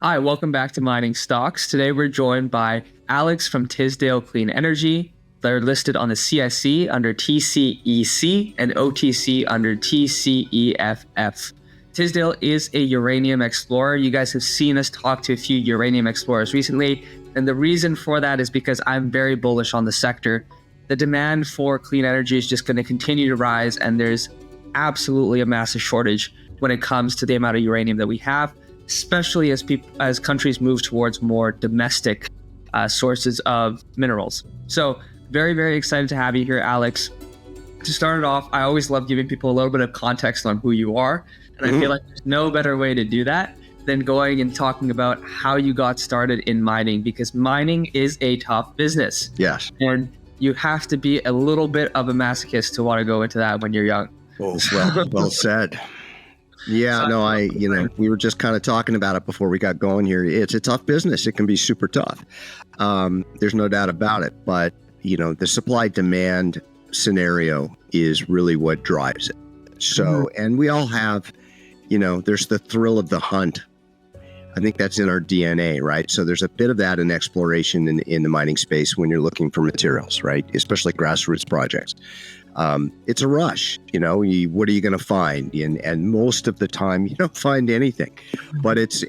Hi, welcome back to Mining Stocks. Today we're joined by Alex from Tisdale Clean Energy. They're listed on the CSE under TCEC and OTC under TCEFF. Tisdale is a uranium explorer. You guys have seen us talk to a few uranium explorers recently, and the reason for that is because I'm very bullish on the sector. The demand for clean energy is just going to continue to rise, and there's absolutely a massive shortage when it comes to the amount of uranium that we have, especially as countries move towards more domestic sources of minerals. So very, very excited to have you here, Alex. To start it off, I always love giving people a little bit of context on who you are. And I feel like there's no better way to do that than going and talking about how you got started in mining, because mining is a tough business. Yes. And you have to be a little bit of a masochist to want to go into that when you're young. Well said. Yeah, no, we were just kind of talking about it before we got going here. It's a tough business. It can be super tough. There's no doubt about it. But, the supply demand scenario is really what drives it. So, and we all have, there's the thrill of the hunt. I think that's in our DNA, right? So there's a bit of that in exploration in the mining space when you're looking for materials, right? Especially grassroots projects. It's a rush, what are you going to find? And most of the time you don't find anything, but it's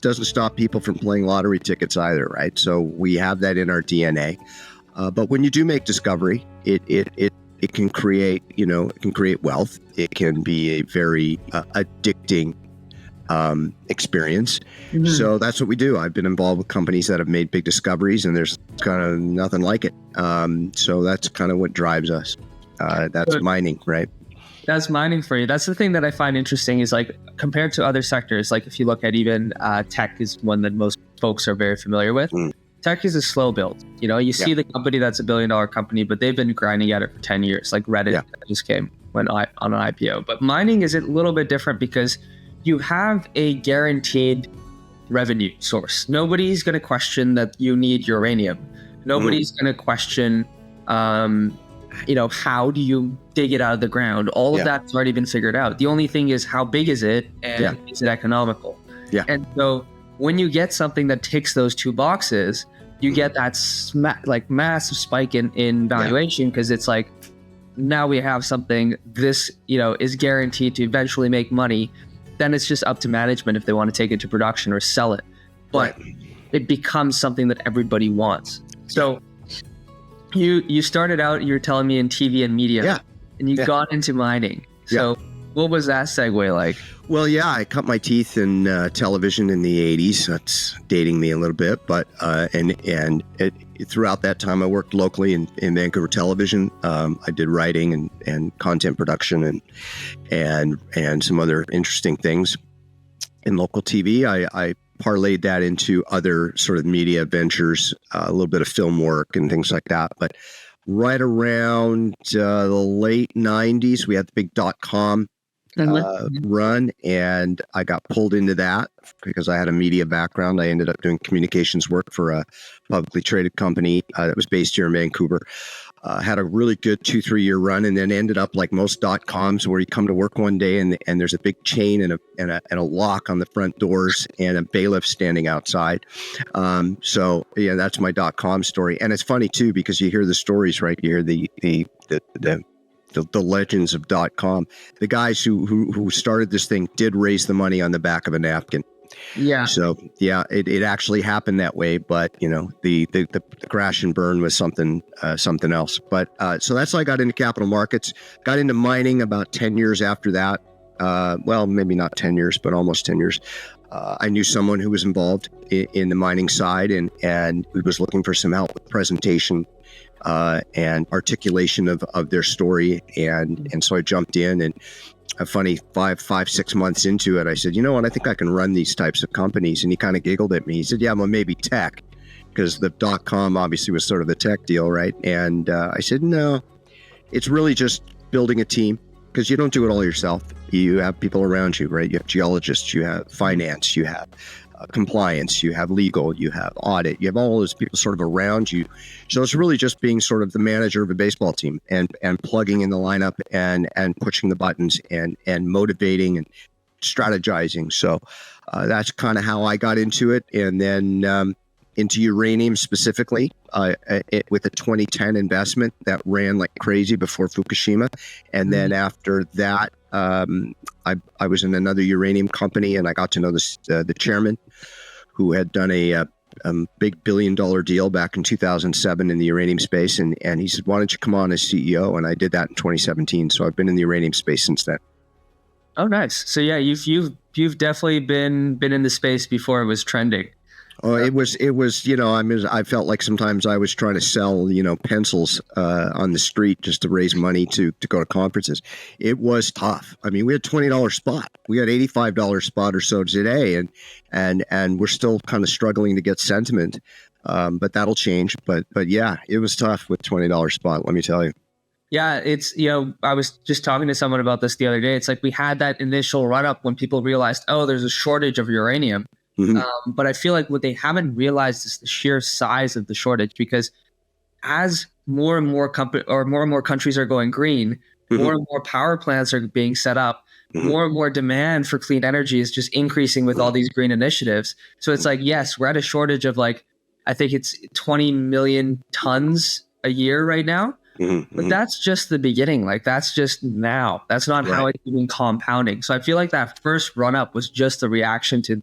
doesn't stop people from playing lottery tickets either, right? So we have that in our DNA. But when you do make discovery, it can create, it can create wealth. It can be a very addicting experience. So that's what we do. I've been involved with companies that have made big discoveries, and there's kind of nothing like it. So that's kind of what drives us. That's mining, right? That's mining for you. That's the thing that I find interesting is, like, compared to other sectors, like if you look at even tech is one that most folks are very familiar with. Tech is a slow build. You see the company that's $1 billion company, but they've been grinding at it for 10 years, like Reddit just went on an IPO. But mining is a little bit different because you have a guaranteed revenue source. Nobody's going to question that you need uranium. Nobody's going to question, how do you dig it out of the ground? All of that's already been figured out. The only thing is, how big is it, and is it economical? Yeah. And so when you get something that ticks those two boxes, you get that massive spike in valuation, because it's like, now we have something, this is guaranteed to eventually make money. Then it's just up to management if they want to take it to production or sell it. But it becomes something that everybody wants. So you started out, you're telling me, in TV and media, and you got into mining. So what was that segue like? Well, I cut my teeth in television in the 80s. That's dating me a little bit, but throughout that time I worked locally in Vancouver television. I did writing and content production and some other interesting things in local TV. I parlayed that into other sort of media ventures, a little bit of film work and things like that. But right around the late 90s, we had the big .com run, and I got pulled into that because I had a media background. I ended up doing communications work for a publicly traded company that was based here in Vancouver. Had a really good 2-3 year run, and then ended up like most .coms, where you come to work one day and there's a big chain and a lock on the front doors and a bailiff standing outside. So that's my .com story. And it's funny too, because you hear the stories, right? You hear the legends of .com. The guys who started this thing did raise the money on the back of a napkin. Yeah. So it actually happened that way, but the crash and burn was something else. But so that's how I got into capital markets. Got into mining about 10 years after that. Well, maybe not 10 years, but almost 10 years. I knew someone who was involved in the mining side, and we was looking for some help with presentation and articulation of their story, and so I jumped in. And a funny 5-6 months into it, I said, I think I can run these types of companies. And he kind of giggled at me. He said, well, maybe tech, because the .com obviously was sort of the tech deal, right? And I said, no, it's really just building a team, because you don't do it all yourself. You have people around you, right? You have geologists, you have finance, you have compliance, you have legal, you have audit, you have all those people sort of around you. So it's really just being sort of the manager of a baseball team and plugging in the lineup and pushing the buttons and motivating and strategizing. So that's kind of how I got into it. And then into uranium specifically with a 2010 investment that ran like crazy before Fukushima. And then after that, I was in another uranium company, and I got to know the chairman, who had done a big $1 billion deal back in 2007 in the uranium space. And he said, why don't you come on as CEO? And I did that in 2017. So I've been in the uranium space since then. Oh, nice. So yeah, you've definitely been in the space before it was trending. Oh, it was, I felt like sometimes I was trying to sell, pencils on the street just to raise money to go to conferences. It was tough. I mean, we had $20 spot. We had $85 spot or so today, and we're still kind of struggling to get sentiment. But that'll change. But yeah, it was tough with $20 spot, let me tell you. Yeah, it's, I was just talking to someone about this the other day. It's like we had that initial run up when people realized, oh, there's a shortage of uranium. But I feel like what they haven't realized is the sheer size of the shortage, because as more and more countries are going green, more and more power plants are being set up, more and more demand for clean energy is just increasing with all these green initiatives. So it's like, yes, we're at a shortage of I think it's 20 million tons a year right now. But that's just the beginning. That's just now. That's not how it's even compounding. So I feel like that first run up was just a reaction to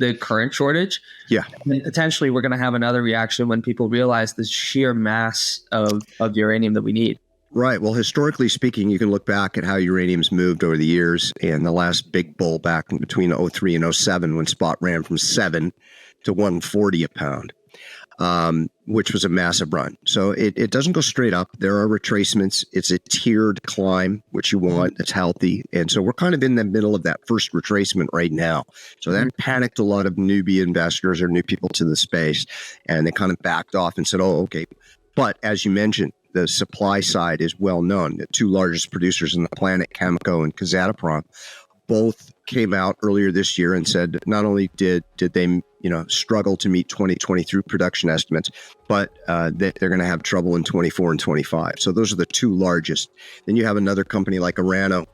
the current shortage. Yeah. And potentially we're going to have another reaction when people realize the sheer mass of uranium that we need. Right. Well, historically speaking, you can look back at how uranium's moved over the years, and the last big bull back in between 03 and 07 when spot ran from 7 to 140 a pound. Which was a massive run. So it doesn't go straight up. There are retracements. It's a tiered climb, which you want. It's healthy. And so we're kind of in the middle of that first retracement right now. So that panicked a lot of newbie investors or new people to the space. And they kind of backed off and said, oh, okay. But as you mentioned, the supply side is well known. The two largest producers on the planet, Cameco and Kazatomprom, both came out earlier this year and said not only did they struggle to meet 2023 production estimates, but they're going to have trouble in 24 and 25. So those are the two largest. Then you have another company like Orano,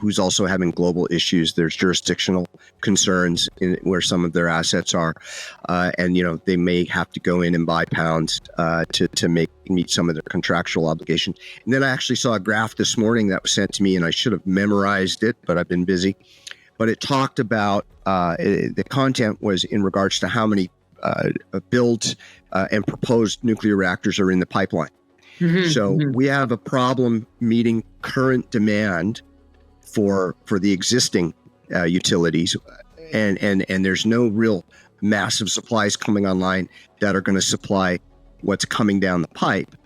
who's also having global issues. There's jurisdictional concerns in where some of their assets are, and they may have to go in and buy pounds to meet some of their contractual obligations. And then I actually saw a graph this morning that was sent to me, and I should have memorized it, but I've been busy. But it talked about the content was in regards to how many built and proposed nuclear reactors are in the pipeline. So we have a problem meeting current demand for the existing utilities, and there's no real massive supplies coming online that are going to supply what's coming down the pipe.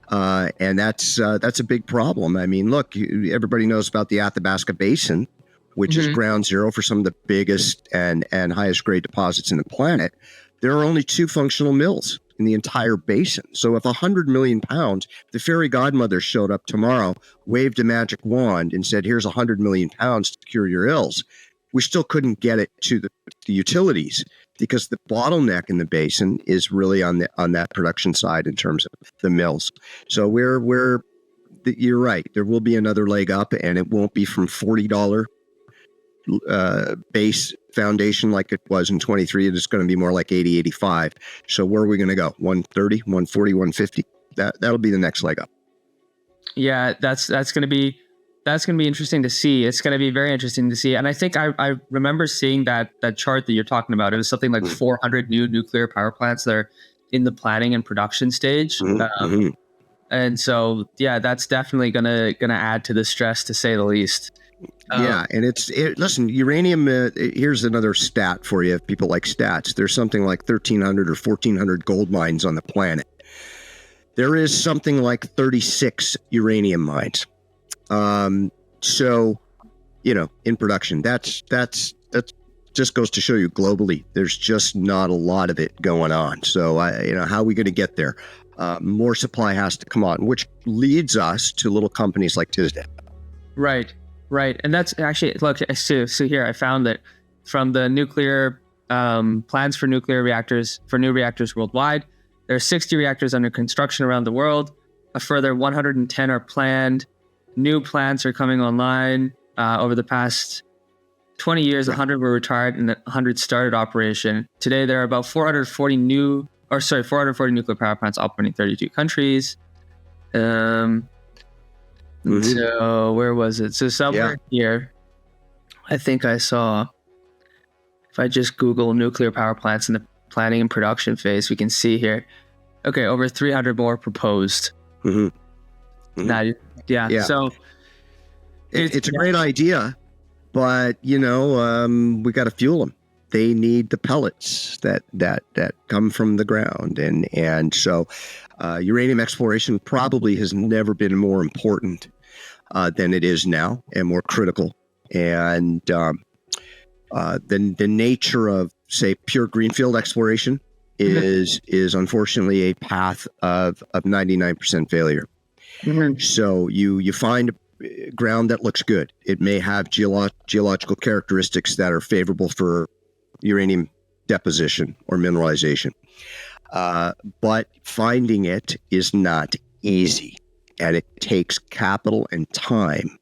And that's a big problem. I mean, look, everybody knows about the Athabasca Basin, which is ground zero for some of the biggest and highest grade deposits in the planet. There are only 2 functional mills in the entire basin. So if 100 million pounds, the fairy godmother showed up tomorrow, waved a magic wand and said, here's 100 million pounds to cure your ills, we still couldn't get it to the utilities, because the bottleneck in the basin is really on that production side in terms of the mills. So you're right. There will be another leg up, and it won't be from $40 base foundation like it was in 23. It's going to be more like 80, 85. So where are we going to go? 130, 140, 150? That'll be the next leg up. Yeah, that's going to be interesting to see. It's going to be very interesting to see. And I think I remember seeing that chart that you're talking about. It was something like 400 new nuclear power plants that are in the planning and production stage. And so, yeah, that's definitely gonna add to the stress, to say the least. Yeah, and listen, uranium, here's another stat for you if people like stats. There's something like 1,300 or 1,400 gold mines on the planet. There is something like 36 uranium mines. So, in production, that's just goes to show you globally, there's just not a lot of it going on. So, how are we going to get there? More supply has to come on, which leads us to little companies like Tisdale. Right. And that's actually, look, so here I found that from the nuclear plans for nuclear reactors, for new reactors worldwide, there are 60 reactors under construction around the world. A further 110 are planned. New plants are coming online over the past 20 years, Yeah. 100 were retired and 100 started operation. Today, there are about 440 nuclear power plants operating in 32 countries. So where was it? So somewhere here, I think I saw, if I just Google nuclear power plants in the planning and production phase, we can see here, okay, over 300 more proposed. Now, so it's a great idea, but we got to fuel them. They need the pellets that come from the ground, and so uranium exploration probably has never been more important than it is now, and more critical. And the nature of, say, pure greenfield exploration is unfortunately a path of 99% failure. So you find ground that looks good. It may have geological characteristics that are favorable for uranium deposition or mineralization, but finding it is not easy, and it takes capital and time.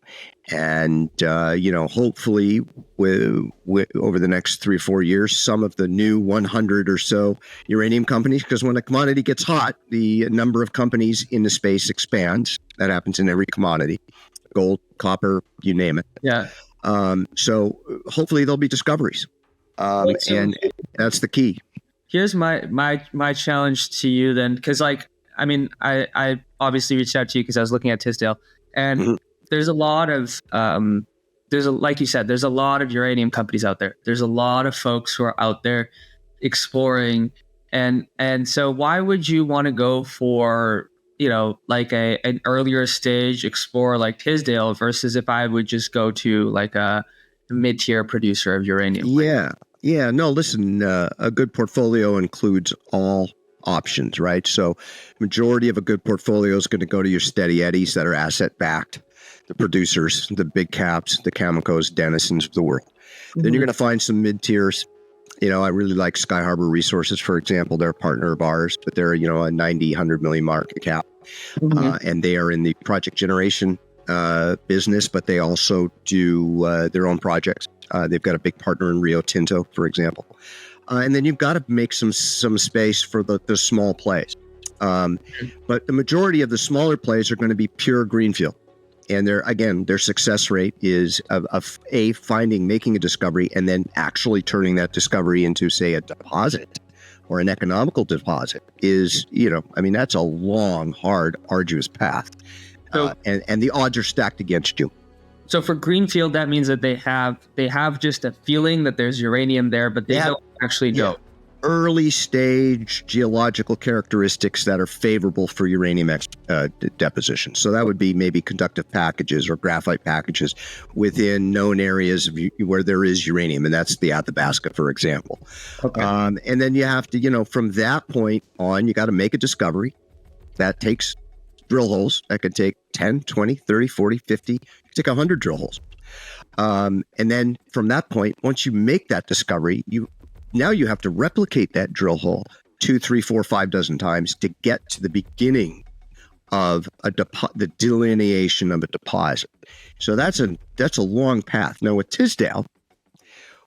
And hopefully, over the next 3 or 4 years, some of the new 100 or so uranium companies, because when a commodity gets hot, the number of companies in the space expands. That happens in every commodity, gold, copper, you name it. Yeah. So hopefully there'll be discoveries, and that's the key. Here's my challenge to you then, because I obviously reached out to you because I was looking at Tisdale, and there's a lot of like you said, there's a lot of uranium companies out there. There's a lot of folks who are out there exploring, and so why would you want to go for like an earlier stage explorer like Tisdale versus if I would just go to like a mid-tier producer of uranium? Yeah. No, listen, a good portfolio includes all options, right? So majority of a good portfolio is going to go to your steady eddies that are asset backed, the producers, the big caps, the Camecos, Denisons of the world. Then you're going to find some mid tiers. I really like Sky Harbor Resources, for example. They're a partner of ours, but they're a 90, 100 million market cap, and they are in the project generation business, but they also do their own projects. They've got a big partner in Rio Tinto, for example. And then you've got to make some space for the small plays. But the majority of the smaller plays are going to be pure greenfield. And their success rate is of making a discovery and then actually turning that discovery into, say, a deposit or an economical deposit is, that's a long, hard, arduous path. So, and the odds are stacked against you. So for greenfield, that means that they have just a feeling that there's uranium there, but they don't actually know. Early stage geological characteristics that are favorable for uranium deposition. So that would be maybe conductive packages or graphite packages within known areas where there is uranium, and that's the Athabasca, for example. Okay. And then you have to, from that point on, you got to make a discovery. That takes drill holes. That could take 10, 20, 30, 40, 50, it could take 100 drill holes. And then from that point, once you make that discovery, now you have to replicate that drill hole 2, 3, 4, 5 dozen times to get to the beginning of the delineation of a deposit. So that's a long path. Now with Tisdale,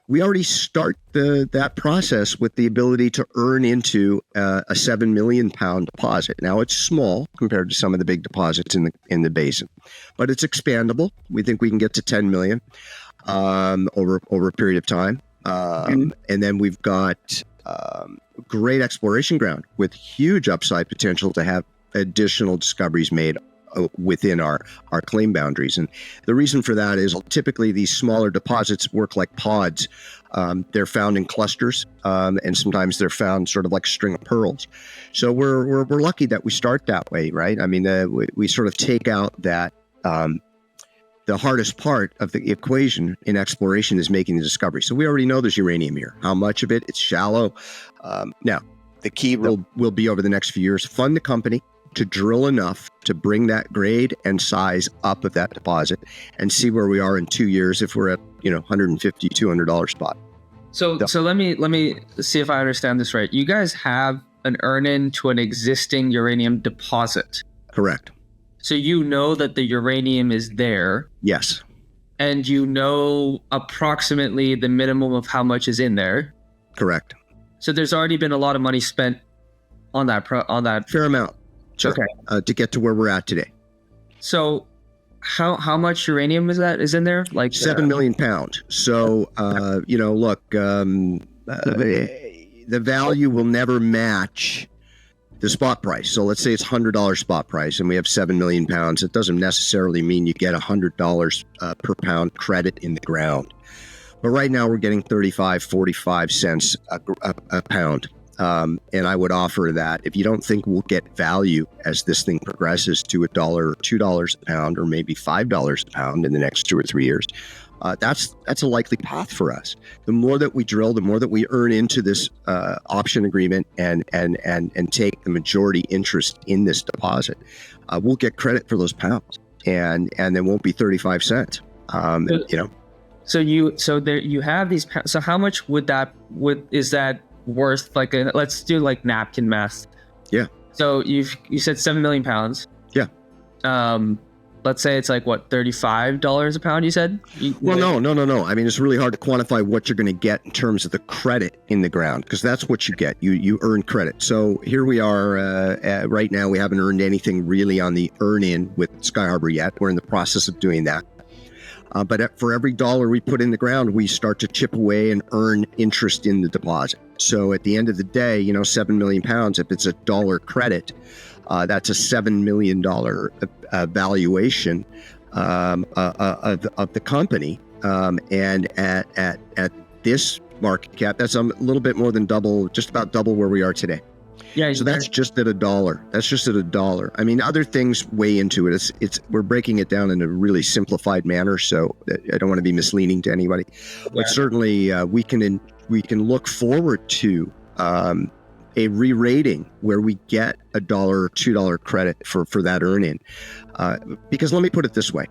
we already start that process with the ability to earn into a 7 million pound deposit. Now it's small compared to some of the big deposits in the basin, but it's expandable. We think we can get to 10 million over a period of time. And then we've got great exploration ground with huge upside potential to have additional discoveries made within our claim boundaries. And the reason for that is typically these smaller deposits work like pods. They're found in clusters, and sometimes they're found sort of like a string of pearls. So we're lucky that we start that way, right? I mean, we sort of take out that the hardest part of the equation in exploration is making the discovery. So we already know there's uranium here. How much of it? It's shallow. Now, the key will be over the next few years, fund the company to drill enough to bring that grade and size up of that deposit and see where we are in 2 years if we're at $150, $200 spot. So let me see if I understand this right. You guys have an earn-in to an existing uranium deposit. Correct. So you know that the uranium is there. Yes. and you know approximately the minimum of how much is in there. Correct. So there's already been a lot of money spent on that. Fair amount. Sure. Okay. To get to where we're at today. So how much uranium is in there? Like 7 million pounds. So look, the value will never match the spot price. So let's say it's $100 spot price and we have 7 million pounds. It doesn't necessarily mean you get $100 per pound credit in the ground. But right now we're getting 35, 45 cents a pound. And I would offer that if you don't think we'll get value as this thing progresses to $1 or $2 a pound, or maybe $5 a pound in the next 2 or 3 years, that's a likely path for us. The more that we drill, the more that we earn into this option agreement and take the majority interest in this deposit, we'll get credit for those pounds, and there won't be 35 cents. So you have these. So how much is that worth? Like let's do like napkin math. Yeah. So you said 7 million pounds. Yeah. Let's say it's like what, $35 a pound, you said? No. I mean, it's really hard to quantify what you're going to get in terms of the credit in the ground, because that's what you get. You earn credit. So here we are right now. We haven't earned anything really on the earn in with Sky Harbor yet. We're in the process of doing that. But for every dollar we put in the ground, we start to chip away and earn interest in the deposit. So at the end of the day, 7 million pounds, if it's $1 credit, that's a $7 million valuation of the company. And at this market cap, that's a little bit more than double, just about double where we are today. Yeah. So that's just at $1. That's just at $1. I mean, other things weigh into it. We're breaking it down in a really simplified manner, so I don't want to be misleading to anybody. Yeah. But certainly we can look forward to a re-rating where we get $1 or $2 credit for that earn-in. Because let me put it this way.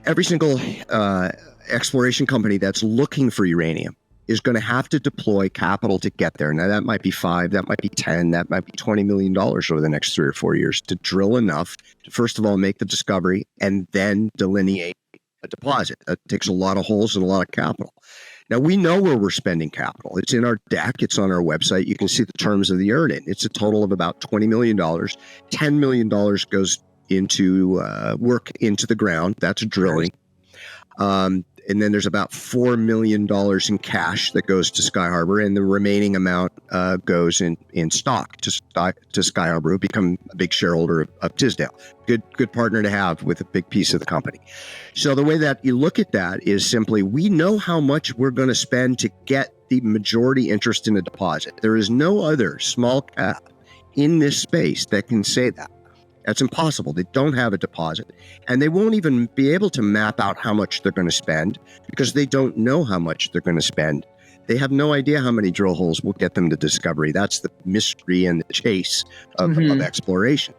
Every single exploration company that's looking for uranium is going to have to deploy capital to get there. Now, that might be 5, that might be 10, that might be $20 million over the next 3 or 4 years to drill enough to, first of all, make the discovery and then delineate a deposit. That takes a lot of holes and a lot of capital. Now, we know where we're spending capital. It's in our deck. It's on our website. You can see the terms of the earn-in. It's a total of about $20 million. $10 million goes into work into the ground. That's drilling. And then there's about $4 million in cash that goes to Sky Harbor, and the remaining amount goes in stock to Sky Harbor, who become a big shareholder of Tisdale. Good partner to have with a big piece of the company. So the way that you look at that is simply, we know how much we're going to spend to get the majority interest in a deposit. There is no other small cap in this space that can say that. That's impossible. They don't have a deposit, and they won't even be able to map out how much they're going to spend because they don't know how much they're going to spend. They have no idea how many drill holes will get them to discovery. That's the mystery and the chase of exploration.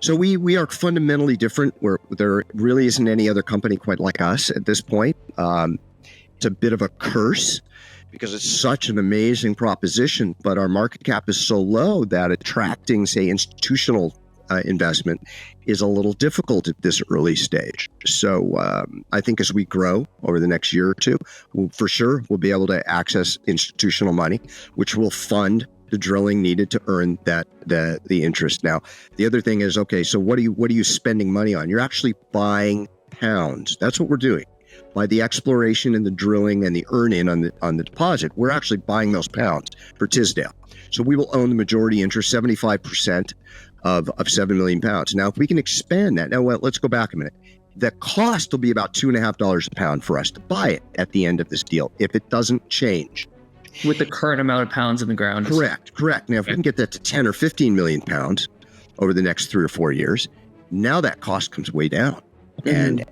So we are fundamentally different, where there really isn't any other company quite like us at this point. It's a bit of a curse because it's such an amazing proposition, but our market cap is so low that attracting, say, institutional investment is a little difficult at this early stage. So I think as we grow over the next year or two, we'll be able to access institutional money, which will fund the drilling needed to earn the interest. Now, the other thing is, okay, so what are you spending money on? You're actually buying pounds. That's what we're doing. By the exploration and the drilling and the earn-in on the deposit, we're actually buying those pounds for Tisdale. So we will own the majority interest, 75% of 7 million pounds. Now, if we can expand that, let's go back a minute. The cost will be about $2.50 a pound for us to buy it at the end of this deal, if it doesn't change. With the current amount of pounds in the ground. Correct. Now, if we can get that to 10 or 15 million pounds over the next 3 or 4 years, now that cost comes way down. And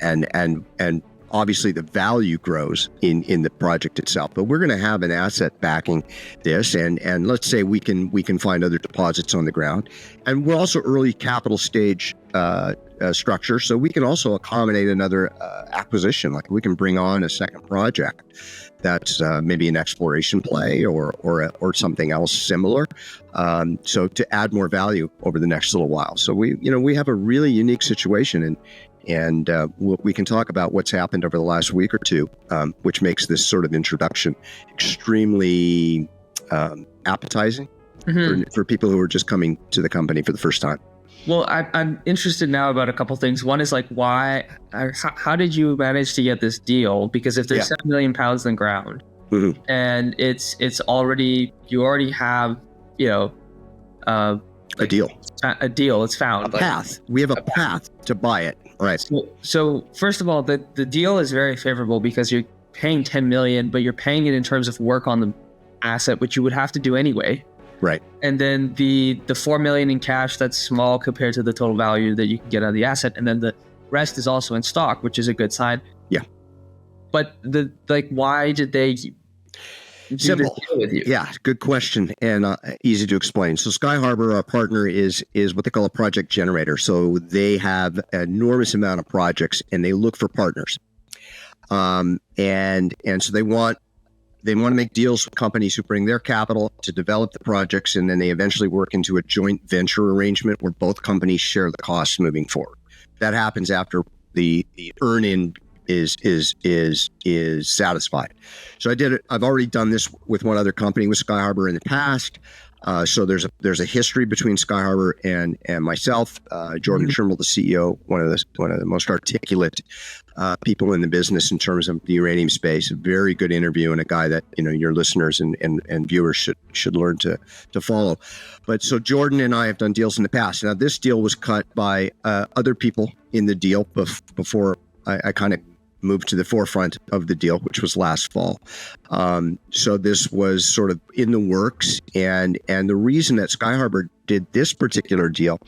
obviously the value grows in the project itself, but we're going to have an asset backing this, and let's say we can find other deposits on the ground, and we're also early capital stage structure, so we can also accommodate another acquisition. Like we can bring on a second project that's maybe an exploration play or something else similar, so to add more value over the next little while. So we have a really unique situation And we can talk about what's happened over the last week or two, which makes this sort of introduction extremely appetizing for people who are just coming to the company for the first time. Well, I'm interested now about a couple things. One is like, how did you manage to get this deal? Because if there's 7 million pounds in the ground, and it's already, you already have, a deal. A deal. It's found. A path. We have a path to buy it. Right. So first of all, the deal is very favorable because you're paying 10 million, but you're paying it in terms of work on the asset, which you would have to do anyway. Right. And then the 4 million in cash, that's small compared to the total value that you can get out of the asset. And then the rest is also in stock, which is a good sign. Yeah. But why did they do this deal with you? Yeah, good question and easy to explain. So Sky Harbor, our partner, is what they call a project generator. So they have an enormous amount of projects and they look for partners. And so they want to make deals with companies who bring their capital to develop the projects, and then they eventually work into a joint venture arrangement where both companies share the costs moving forward. That happens after the earn-in is satisfied. So I've already done this with one other company with Sky Harbor in the past. So there's a history between Sky Harbor and myself. Jordan Trimble, the CEO, one of the most articulate people in the business in terms of the uranium space. A very good interview and a guy that your listeners and viewers should learn to follow. But so Jordan and I have done deals in the past. Now this deal was cut by other people in the deal before I kind of moved to the forefront of the deal, which was last fall. So this was sort of in the works. And the reason that Sky Harbor did this particular deal,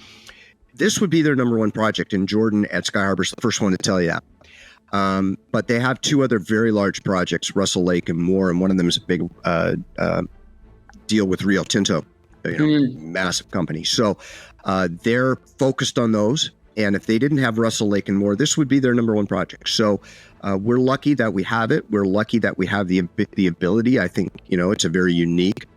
this would be their number one project. And Jordan at Sky Harbor is the first one to tell you that. But they have two other very large projects, Russell Lake and Moore. And one of them is a big deal with Rio Tinto, massive company. So they're focused on those. And if they didn't have Russell Lake and Moore, this would be their number one project. So we're lucky that we have it. We're lucky that we have the ability. I think, it's a very unique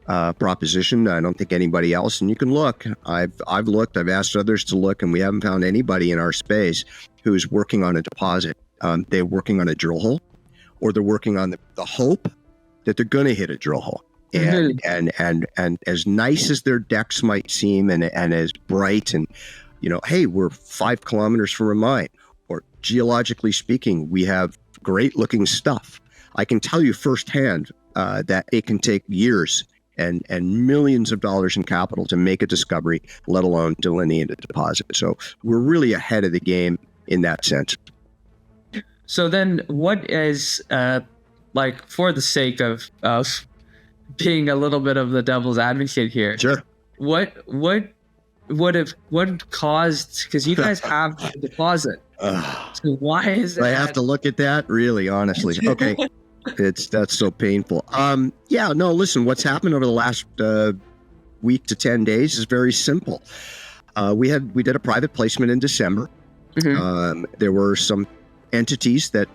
proposition. I don't think anybody else, and you can look. I've looked, I've asked others to look, and we haven't found anybody in our space who's working on a deposit. They're working on a drill hole, or they're working on the hope that they're going to hit a drill hole. And as nice as their decks might seem, and as bright and hey, we're 5 kilometers from a mine, or geologically speaking, we have great looking stuff. I can tell you firsthand that it can take years and millions of dollars in capital to make a discovery, let alone delineate a deposit. So we're really ahead of the game in that sense. So then what is, for the sake of being a little bit of the devil's advocate here, sure, what caused, because you guys have the deposit, so why is it? I have to look at that, really, honestly. Okay. That's so painful. Listen, what's happened over the last week to 10 days is very simple. We did a private placement in December. There were some entities that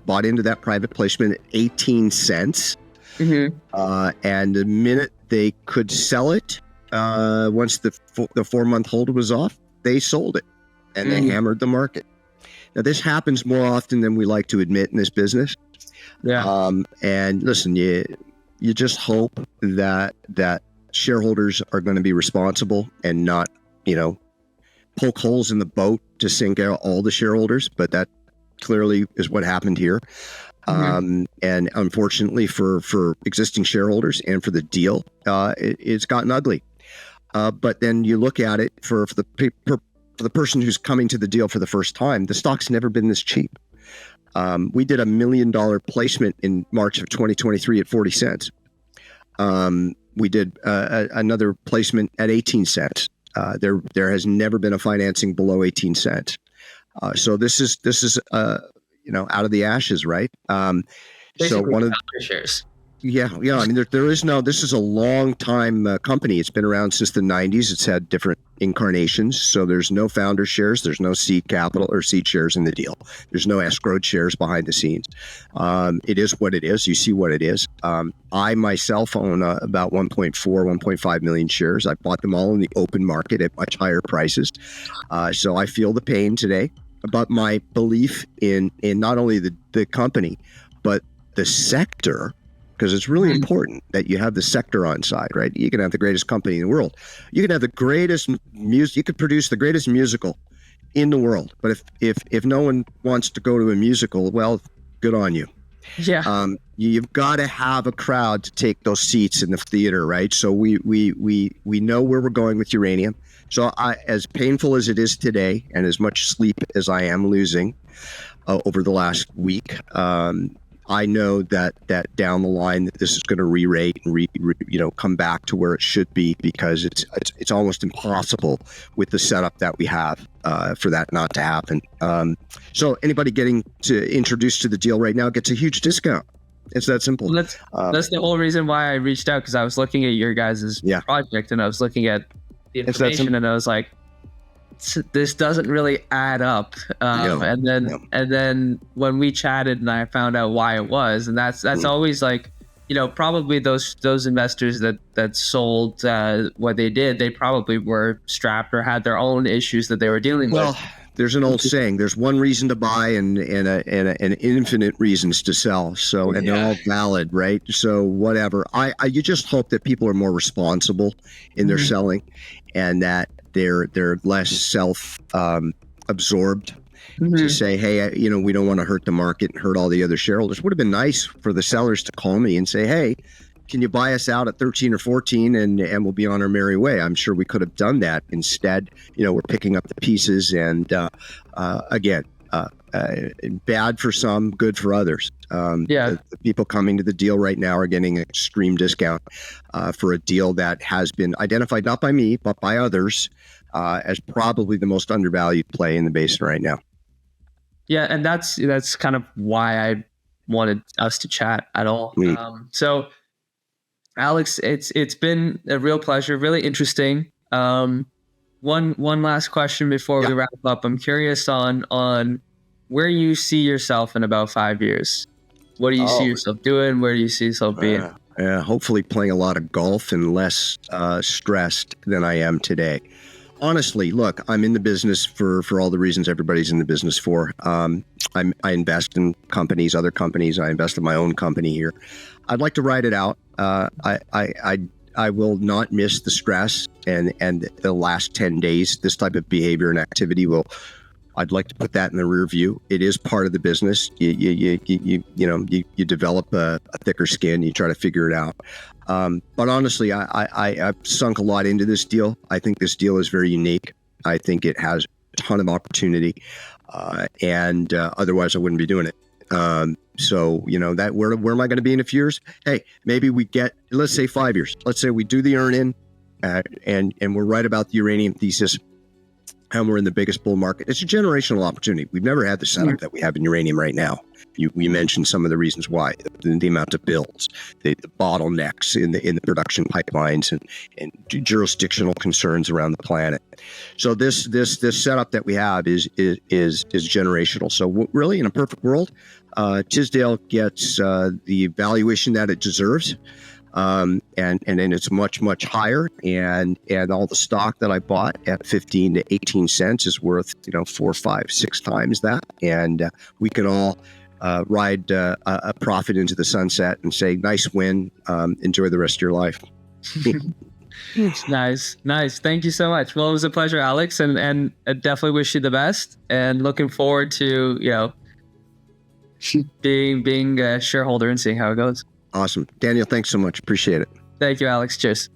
bought into that private placement at 18 cents. And the minute they could sell it, once the 4-month hold was off, they sold it and they hammered the market. Now, this happens more often than we like to admit in this business. Yeah. And listen, you just hope that shareholders are going to be responsible and not, poke holes in the boat to sink out all the shareholders. But that clearly is what happened here. And unfortunately for existing shareholders and for the deal, it's gotten ugly. But then you look at it for the person who's coming to the deal for the first time, the stock's never been this cheap. We did $1 million placement in March of 2023 at 40 cents. We did another placement at 18 cents. There has never been a financing below 18 cents. So this is out of the ashes, right? Basically, so one of the shares. Yeah. I mean, there is no. This is a long time company. It's been around since the '90s. It's had different incarnations. So there's no founder shares. There's no seed capital or seed shares in the deal. There's no escrowed shares behind the scenes. It is what it is. You see what it is. I myself own about 1.5 million shares. I bought them all in the open market at much higher prices. So I feel the pain today. But my belief in not only the company, but the sector, because it's really important that you have the sector on side, right? You can have the greatest company in the world. You can have the greatest music. You could produce the greatest musical in the world. But if no one wants to go to a musical, well, good on you. Yeah. You've got to have a crowd to take those seats in the theater, right? So we know where we're going with uranium. So as painful as it is today, and as much sleep as I am losing over the last week, I know that down the line that this is going to re-rate and come back to where it should be, because it's almost impossible with the setup that we have for that not to happen. So anybody getting introduced to the deal right now gets a huge discount. It's that simple. That's the whole reason why I reached out, because I was looking at your guys' project, and I was looking at the information, and I was like, this doesn't really add up. And then when we chatted and I found out why it was, and that's always like, probably those investors that sold what they did, they probably were strapped or had their own issues that they were dealing with. There's an old saying: there's one reason to buy and infinite reasons to sell. So, and they're all valid, right? So, whatever. You just hope that people are more responsible in their selling, and that they're less self absorbed to say, hey, we don't want to hurt the market and hurt all the other shareholders. Would have been nice for the sellers to call me and say, hey, can you buy us out at 13 or 14 and we'll be on our merry way? I'm sure we could have done that. Instead, we're picking up the pieces, and again, bad for some, good for others. The people coming to the deal right now are getting an extreme discount for a deal that has been identified not by me but by others as probably the most undervalued play in the basin right now. Yeah, and that's kind of why I wanted us to chat at all. So, Alex, it's been a real pleasure, really interesting. One last question before we wrap up. I'm curious on where you see yourself in about 5 years. What do you see yourself doing? Where do you see yourself being? Hopefully playing a lot of golf and less stressed than I am today. Honestly, look, I'm in the business for all the reasons everybody's in the business for. I invest in companies, other companies. I invest in my own company here. I'd like to ride it out. I will not miss the stress and the last 10 days. This type of behavior and activity I'd like to put that in the rear view. It is part of the business. You develop a thicker skin. You try to figure it out. But honestly, I've sunk a lot into this deal. I think this deal is very unique. I think it has a ton of opportunity, and otherwise I wouldn't be doing it. So that where am I going to be in a few years? Hey, maybe we get, let's say 5 years. Let's say we do the earn in, and we're right about the uranium thesis, and we're in the biggest bull market. It's a generational opportunity. We've never had the setup that we have in uranium right now. We mentioned some of the reasons why: the amount of bills, the bottlenecks in the production pipelines, and jurisdictional concerns around the planet. So this setup that we have is generational. So really, in a perfect world, Tisdale gets the valuation that it deserves. And then it's much, much higher, and all the stock that I bought at 15 to 18 cents is worth 4, 5, 6 times that, and we can all ride a profit into the sunset and say, nice win, enjoy the rest of your life. Nice. Thank you so much. Well, it was a pleasure, Alex, and I definitely wish you the best, and looking forward to being a shareholder and seeing how it goes. Awesome. Daniel, thanks so much. Appreciate it. Thank you, Alex. Cheers.